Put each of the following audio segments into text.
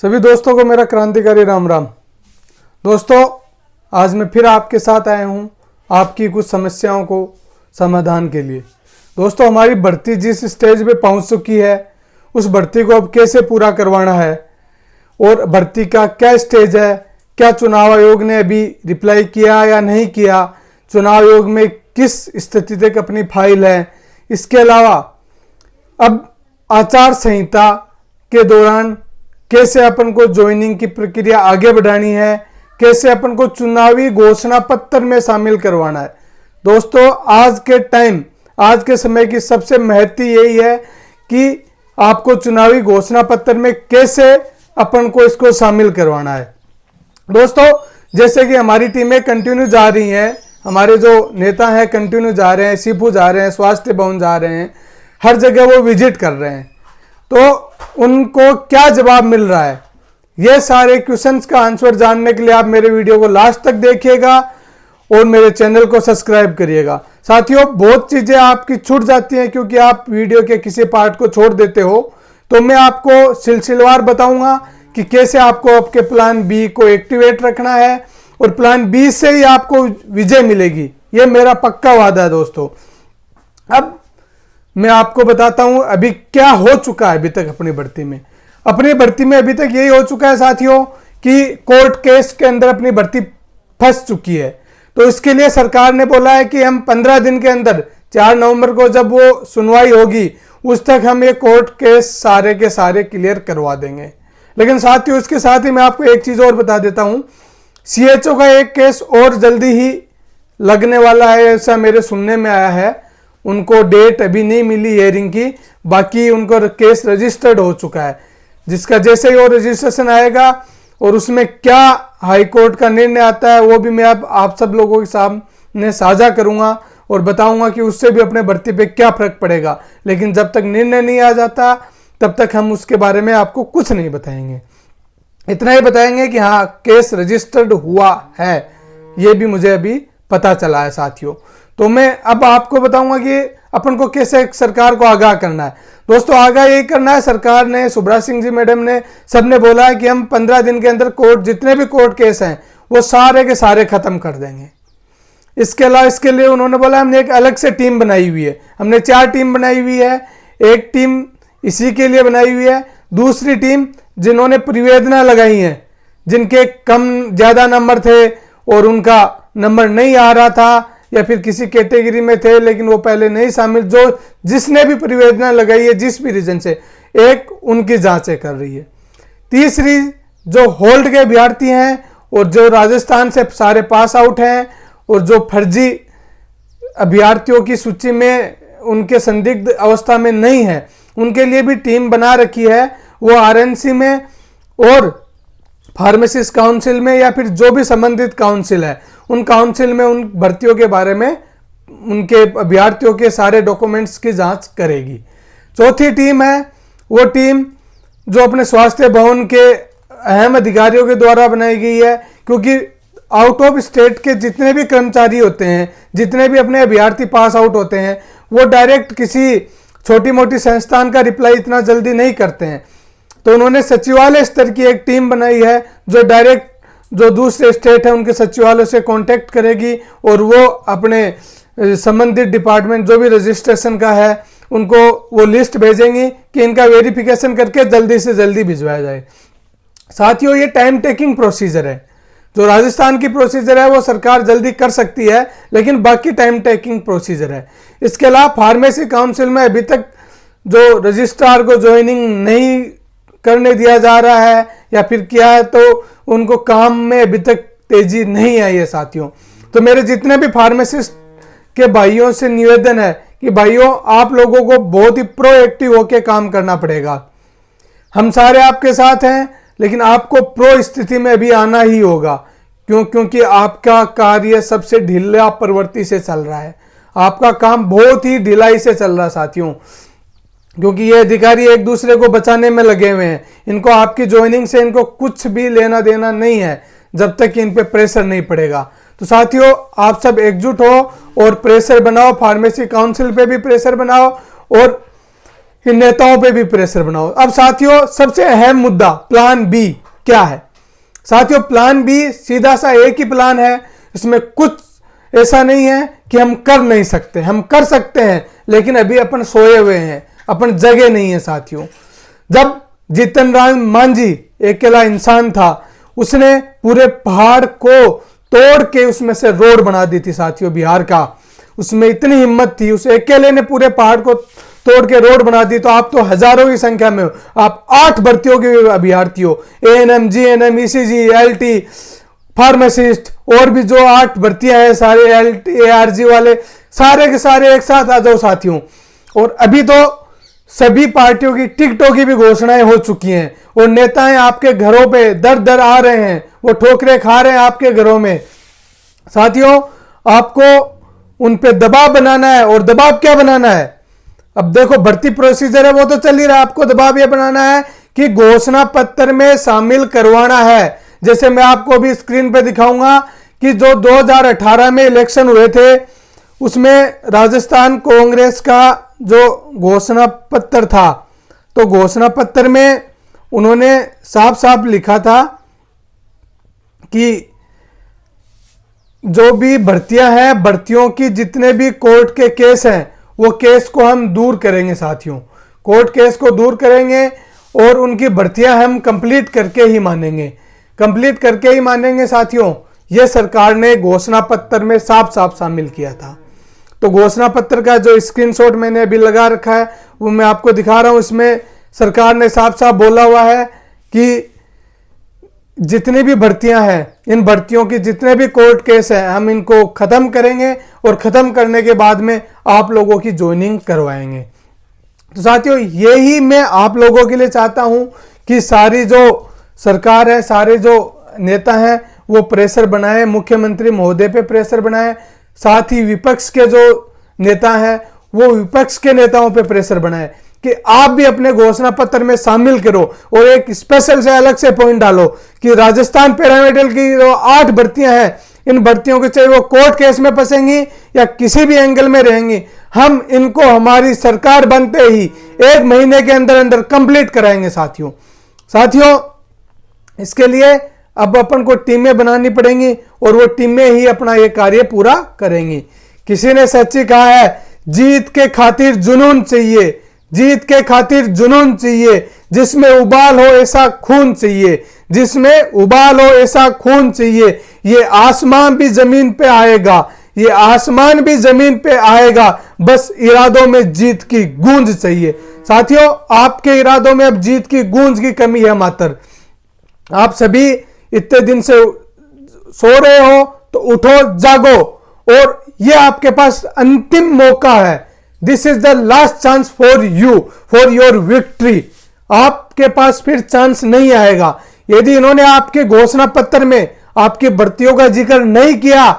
सभी दोस्तों को मेरा क्रांतिकारी राम राम। दोस्तों, आज मैं फिर आपके साथ आया हूं आपकी कुछ समस्याओं को समाधान के लिए। दोस्तों, हमारी भर्ती जिस स्टेज पे पहुंच चुकी है उस भर्ती को अब कैसे पूरा करवाना है और भर्ती का क्या स्टेज है, क्या चुनाव आयोग ने अभी रिप्लाई किया या नहीं किया, चुनाव आयोग में किस स्थिति तक अपनी फाइल है, इसके अलावा अब आचार संहिता के दौरान कैसे अपन को ज्वाइनिंग की प्रक्रिया आगे बढ़ानी है, कैसे अपन को चुनावी घोषणा पत्र में शामिल करवाना है। दोस्तों, आज के टाइम, आज के समय की सबसे महत्व यही है कि आपको चुनावी घोषणा पत्र में कैसे अपन को इसको शामिल करवाना है। दोस्तों, जैसे कि हमारी टीमें कंटिन्यू जा रही हैं, हमारे जो नेता हैं कंटिन्यू जा रहे हैं, सीपू जा रहे हैं, स्वास्थ्य भवन जा रहे हैं, हर जगह वो विजिट कर रहे हैं, तो उनको क्या जवाब मिल रहा है, ये सारे क्वेश्चंस का आंसर जानने के लिए आप मेरे वीडियो को लास्ट तक देखिएगा और मेरे चैनल को सब्सक्राइब करिएगा। साथियों, बहुत चीजें आपकी छूट जाती हैं क्योंकि आप वीडियो के किसी पार्ट को छोड़ देते हो, तो मैं आपको सिलसिलेवार बताऊंगा कि कैसे आपको आपके प्लान बी को एक्टिवेट रखना है और प्लान बी से ही आपको विजय मिलेगी, ये मेरा पक्का वादा है। दोस्तों, अब मैं आपको बताता हूं अभी क्या हो चुका है अभी तक अपनी भर्ती में। अपनी भर्ती में अभी तक यही हो चुका है साथियों कि कोर्ट केस के अंदर अपनी भर्ती फंस चुकी है। तो इसके लिए सरकार ने बोला है कि हम 15 दिन के अंदर 4 नवंबर को जब वो सुनवाई होगी उस तक हम ये कोर्ट केस सारे के सारे क्लियर करवा देंगे। लेकिन साथियों, इसके साथ ही मैं आपको एक चीज और बता देता हूं, सीएचओ का एक केस और जल्दी ही लगने वाला है, ऐसा मेरे सुनने में आया है। उनको डेट अभी नहीं मिली हियरिंग की, बाकी उनको केस रजिस्टर्ड हो चुका है, जिसका जैसे ही वो रजिस्ट्रेशन आएगा और उसमें क्या हाई कोर्ट का निर्णय आता है वो भी मैं आप सब लोगों के सामने साझा करूंगा और बताऊंगा कि उससे भी अपने भर्ती पे क्या फर्क पड़ेगा। लेकिन जब तक निर्णय नहीं आ जाता तब तक हम उसके बारे में आपको कुछ नहीं बताएंगे। इतना ही बताएंगे कि हाँ, केस रजिस्टर्ड हुआ है, ये भी मुझे अभी पता चला है साथियों। तो मैं अब आपको बताऊंगा कि अपन को कैसे सरकार को आगाह करना है। दोस्तों, आगाह यही करना है, सरकार ने, सुब्रा सिंह जी मैडम ने, सबने बोला है कि हम 15 दिन के अंदर कोर्ट, जितने भी कोर्ट केस हैं वो सारे के सारे खत्म कर देंगे। इसके अलावा इसके लिए उन्होंने बोला हमने एक अलग से टीम बनाई हुई है, हमने 4 टीम बनाई हुई है। एक टीम इसी के लिए बनाई हुई है, दूसरी टीम जिन्होंने प्रतिवेदना लगाई है, जिनके कम ज्यादा नंबर थे और उनका नंबर नहीं आ रहा था या फिर किसी कैटेगरी में थे लेकिन वो पहले नहीं शामिल, जो जिसने भी प्रतिवेदना लगाई है जिस भी रीजन से, एक उनकी जांचें कर रही है। तीसरी जो होल्ड के अभ्यर्थी हैं और जो राजस्थान से सारे पास आउट हैं और जो फर्जी अभ्यर्थियों की सूची में उनके संदिग्ध अवस्था में नहीं है, उनके लिए भी टीम बना रखी है। वो आरएनसी में और फार्मेसिस्ट काउंसिल में या फिर जो भी संबंधित काउंसिल है उन काउंसिल में उन भर्तियों के बारे में, उनके अभ्यर्थियों के सारे डॉक्यूमेंट्स की जांच करेगी। चौथी टीम है वो टीम जो अपने स्वास्थ्य भवन के अहम अधिकारियों के द्वारा बनाई गई है, क्योंकि आउट ऑफ स्टेट के जितने भी कर्मचारी होते हैं, जितने भी अपने अभ्यर्थी पास आउट होते हैं, वो डायरेक्ट किसी छोटी मोटी संस्थान का रिप्लाई इतना जल्दी नहीं करते हैं। तो उन्होंने सचिवालय स्तर की एक टीम बनाई है जो डायरेक्ट जो दूसरे स्टेट है उनके सचिवालय से कांटेक्ट करेगी और वो अपने संबंधित डिपार्टमेंट जो भी रजिस्ट्रेशन का है उनको वो लिस्ट भेजेंगी कि इनका वेरिफिकेशन करके जल्दी से जल्दी भिजवाया जाए। साथियों, ये टाइम टेकिंग प्रोसीजर है। जो राजस्थान की प्रोसीजर है वो सरकार जल्दी कर सकती है, लेकिन बाकी टाइम टेकिंग प्रोसीजर है। इसके अलावा फार्मेसी काउंसिल में अभी तक जो रजिस्ट्रार को ज्वाइनिंग नहीं करने दिया जा रहा है या फिर किया है तो उनको काम में अभी तक तेजी नहीं आई है साथियों। तो मेरे जितने भी फार्मासिस्ट के भाइयों से निवेदन है कि भाइयों, आप लोगों को बहुत ही प्रोएक्टिव होकर काम करना पड़ेगा। हम सारे आपके साथ हैं, लेकिन आपको प्रो स्थिति में भी आना ही होगा। क्योंकि आपका कार्य सबसे ढीला प्रवृत्ति से चल रहा है, आपका काम बहुत ही ढिलाई से चल रहा है साथियों, क्योंकि ये अधिकारी एक दूसरे को बचाने में लगे हुए हैं। इनको आपकी ज्वाइनिंग से इनको कुछ भी लेना देना नहीं है जब तक इन पे प्रेशर नहीं पड़ेगा। तो साथियों, आप सब एकजुट हो और प्रेशर बनाओ, फार्मेसी काउंसिल पे भी प्रेशर बनाओ और इन नेताओं पे भी प्रेशर बनाओ। अब साथियों सबसे अहम मुद्दा प्लान बी क्या है। साथियों प्लान बी सीधा सा एक ही प्लान है, इसमें कुछ ऐसा नहीं है कि हम कर नहीं सकते, हम कर सकते हैं, लेकिन अभी अपन सोए हुए हैं, अपन जगे नहीं है साथियों। जब जीतन राम मांझी अकेला इंसान था, उसने पूरे पहाड़ को तोड़ के उसमें से रोड बना दी थी साथियों बिहार का। उसमें इतनी हिम्मत थी, उस अकेले ने पूरे पहाड़ को तोड़ के रोड बना दी। तो आप तो हजारों की संख्या में हो, आप 8 भर्तियों के अभ्यर्थी हो, ANM, GNM, ECG, LT, pharmacist और भी जो 8 भर्तियां हैं सारे एआरजी वाले, सारे के सारे एक साथ आ जाओ साथियों। और अभी तो सभी पार्टियों की टिकटों की भी घोषणाएं हो चुकी हैं और नेताएं आपके घरों पे दर दर आ रहे हैं, वो ठोकरें खा रहे हैं आपके घरों में। साथियों आपको उन पे दबाव बनाना है। और दबाव क्या बनाना है? अब देखो भर्ती प्रोसीजर है वो तो चल ही रहा है, आपको दबाव यह बनाना है कि घोषणा पत्र में शामिल करवाना है। जैसे मैं आपको भी स्क्रीन पे दिखाऊंगा कि जो 2018 में इलेक्शन हुए थे उसमें राजस्थान कांग्रेस का जो घोषणा पत्र था, तो घोषणा पत्र में उन्होंने साफ साफ लिखा था कि जो भी भर्तियां हैं, भर्तियों की जितने भी कोर्ट के केस हैं वो केस को हम दूर करेंगे साथियों, कोर्ट केस को दूर करेंगे और उनकी भर्तियां हम कंप्लीट करके ही मानेंगे, कंप्लीट करके ही मानेंगे साथियों। ये सरकार ने घोषणा पत्र में साफ साफ शामिल किया था। तो घोषणा पत्र का जो स्क्रीनशॉट मैंने अभी लगा रखा है वो मैं आपको दिखा रहा हूं। इसमें सरकार ने साफ साफ बोला हुआ है कि जितनी भी भर्तियां हैं, इन भर्तियों की जितने भी कोर्ट केस हैं हम इनको खत्म करेंगे और खत्म करने के बाद में आप लोगों की ज्वाइनिंग करवाएंगे। तो साथियों यही मैं आप लोगों के लिए चाहता हूं कि सारी जो सरकार है, सारे जो नेता हैं वो प्रेशर बनाए, मुख्यमंत्री महोदय पे प्रेशर बनाए, साथ ही विपक्ष के जो नेता हैं वो विपक्ष के नेताओं पे प्रेशर बनाए कि आप भी अपने घोषणा पत्र में शामिल करो। और एक स्पेशल से अलग से पॉइंट डालो कि राजस्थान पैरामेडिकल की जो 8 भर्तियां हैं, इन भर्तियों के चाहे वो कोर्ट केस में फंसेंगी या किसी भी एंगल में रहेंगी, हम इनको हमारी सरकार बनते ही 1 महीने के अंदर अंदर कंप्लीट कराएंगे साथियों। इसके लिए अब अपन को टीमें बनानी पड़ेंगी और वो टीमें ही अपना ये कार्य पूरा करेंगी। किसी ने सच ही कहा है, जीत के खातिर जुनून चाहिए, जीत के खातिर जुनून चाहिए, जिसमें उबाल हो ऐसा खून चाहिए, जिसमें उबाल हो ऐसा खून चाहिए। ये आसमान भी जमीन पे आएगा, ये आसमान भी जमीन पे आएगा, बस इरादों में जीत की गूंज चाहिए। साथियों आपके इरादों में अब जीत की गूंज की कमी है मात्र। आप सभी इतने दिन से सो रहे हो तो उठो, जागो, और ये आपके पास अंतिम मौका है। This is the last chance for you, for your victory. आपके पास फिर चांस नहीं आएगा। यदि इन्होंने आपके घोषणा पत्र में आपकी भर्तियों का जिक्र नहीं किया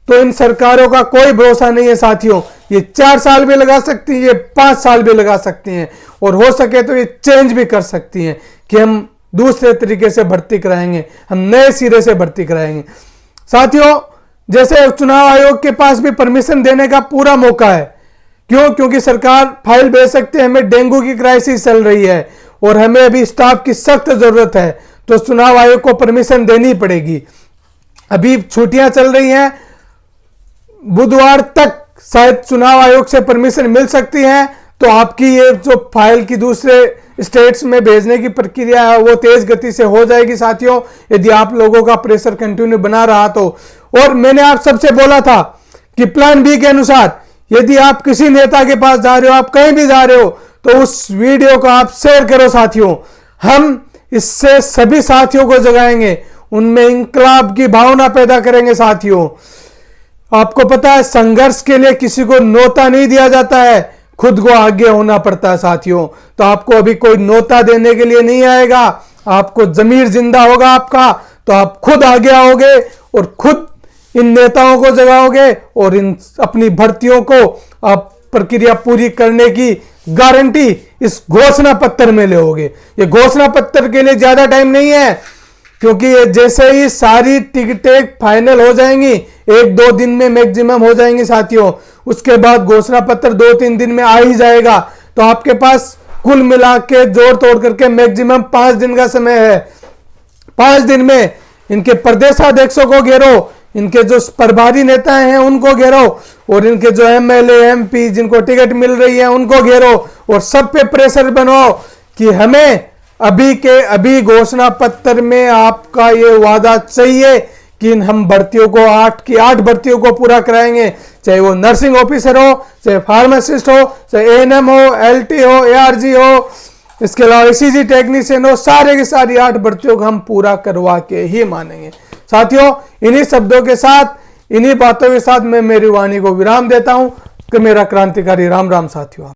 तो इन सरकारों का कोई भरोसा नहीं है साथियों। ये 4 साल भी लगा सकती हैं, ये 5 साल भी लगा सकती हैं, और हो सके तो ये चेंज भी कर सकती हैं कि हम दूसरे तरीके से भर्ती कराएंगे, हम नए सिरे से भर्ती कराएंगे साथियों। जैसे चुनाव आयोग के पास भी परमिशन देने का पूरा मौका है। क्यों? क्योंकि सरकार फाइल भेज सकती है, हमें डेंगू की क्राइसिस चल रही है और हमें अभी स्टाफ की सख्त जरूरत है, तो चुनाव आयोग को परमिशन देनी पड़ेगी। अभी छुट्टियां चल रही हैं, बुधवार तक शायद चुनाव आयोग से परमिशन मिल सकती है, तो आपकी ये जो फाइल की दूसरे स्टेट्स में भेजने की प्रक्रिया है वो तेज गति से हो जाएगी साथियों, यदि आप लोगों का प्रेशर कंटिन्यू बना रहा तो। और मैंने आप सबसे बोला था कि प्लान बी के अनुसार यदि आप किसी नेता के पास जा रहे हो, आप कहीं भी जा रहे हो, तो उस वीडियो को आप शेयर करो साथियों। हम इससे सभी साथियों को जगाएंगे, उनमें इंकलाब की भावना पैदा करेंगे साथियों। आपको पता है संघर्ष के लिए किसी को न्योता नहीं दिया जाता है, खुद को आगे होना पड़ता है साथियों। तो आपको अभी कोई न्योता देने के लिए नहीं आएगा, आपको जमीर जिंदा होगा आपका, तो आप खुद आगे आओगे और खुद इन नेताओं को जगाओगे और इन अपनी भर्तियों को आप प्रक्रिया पूरी करने की गारंटी इस घोषणा पत्र में लोगे। ये घोषणा पत्र के लिए ज्यादा टाइम नहीं है, क्योंकि ये जैसे ही सारी टिकटें फाइनल हो जाएंगी, 1-2 दिन में मैक्सिमम हो जाएंगी साथियों, उसके बाद घोषणा पत्र 2-3 दिन में आ ही जाएगा। तो आपके पास कुल मिला के जोड़ तोड़ करके मैक्सिमम 5 दिन का समय है। 5 दिन में इनके प्रदेशाध्यक्षों को घेरो, इनके जो प्रभारी नेता हैं उनको घेरो, और इनके जो एमएलए एमपी जिनको टिकट मिल रही है उनको घेरो, और सब पे प्रेशर बनाओ कि हमें अभी के अभी घोषणा पत्र में आपका ये वादा चाहिए कि हम भर्तियों को 8 की 8 भर्तियों को पूरा कराएंगे, चाहे वो नर्सिंग ऑफिसर हो, चाहे फार्मासिस्ट हो, चाहे एएनएम हो, एलटी हो, एआरजी हो, इसके अलावा ईसीजी टेक्नीशियन हो, सारे की सारी 8 भर्तियों को हम पूरा करवा के ही मानेंगे। साथियों, इन्हीं शब्दों के साथ, इन्हीं बातों के साथ मैं मेरी वाणी को विराम देता हूं कि मेरा क्रांतिकारी राम राम साथियों।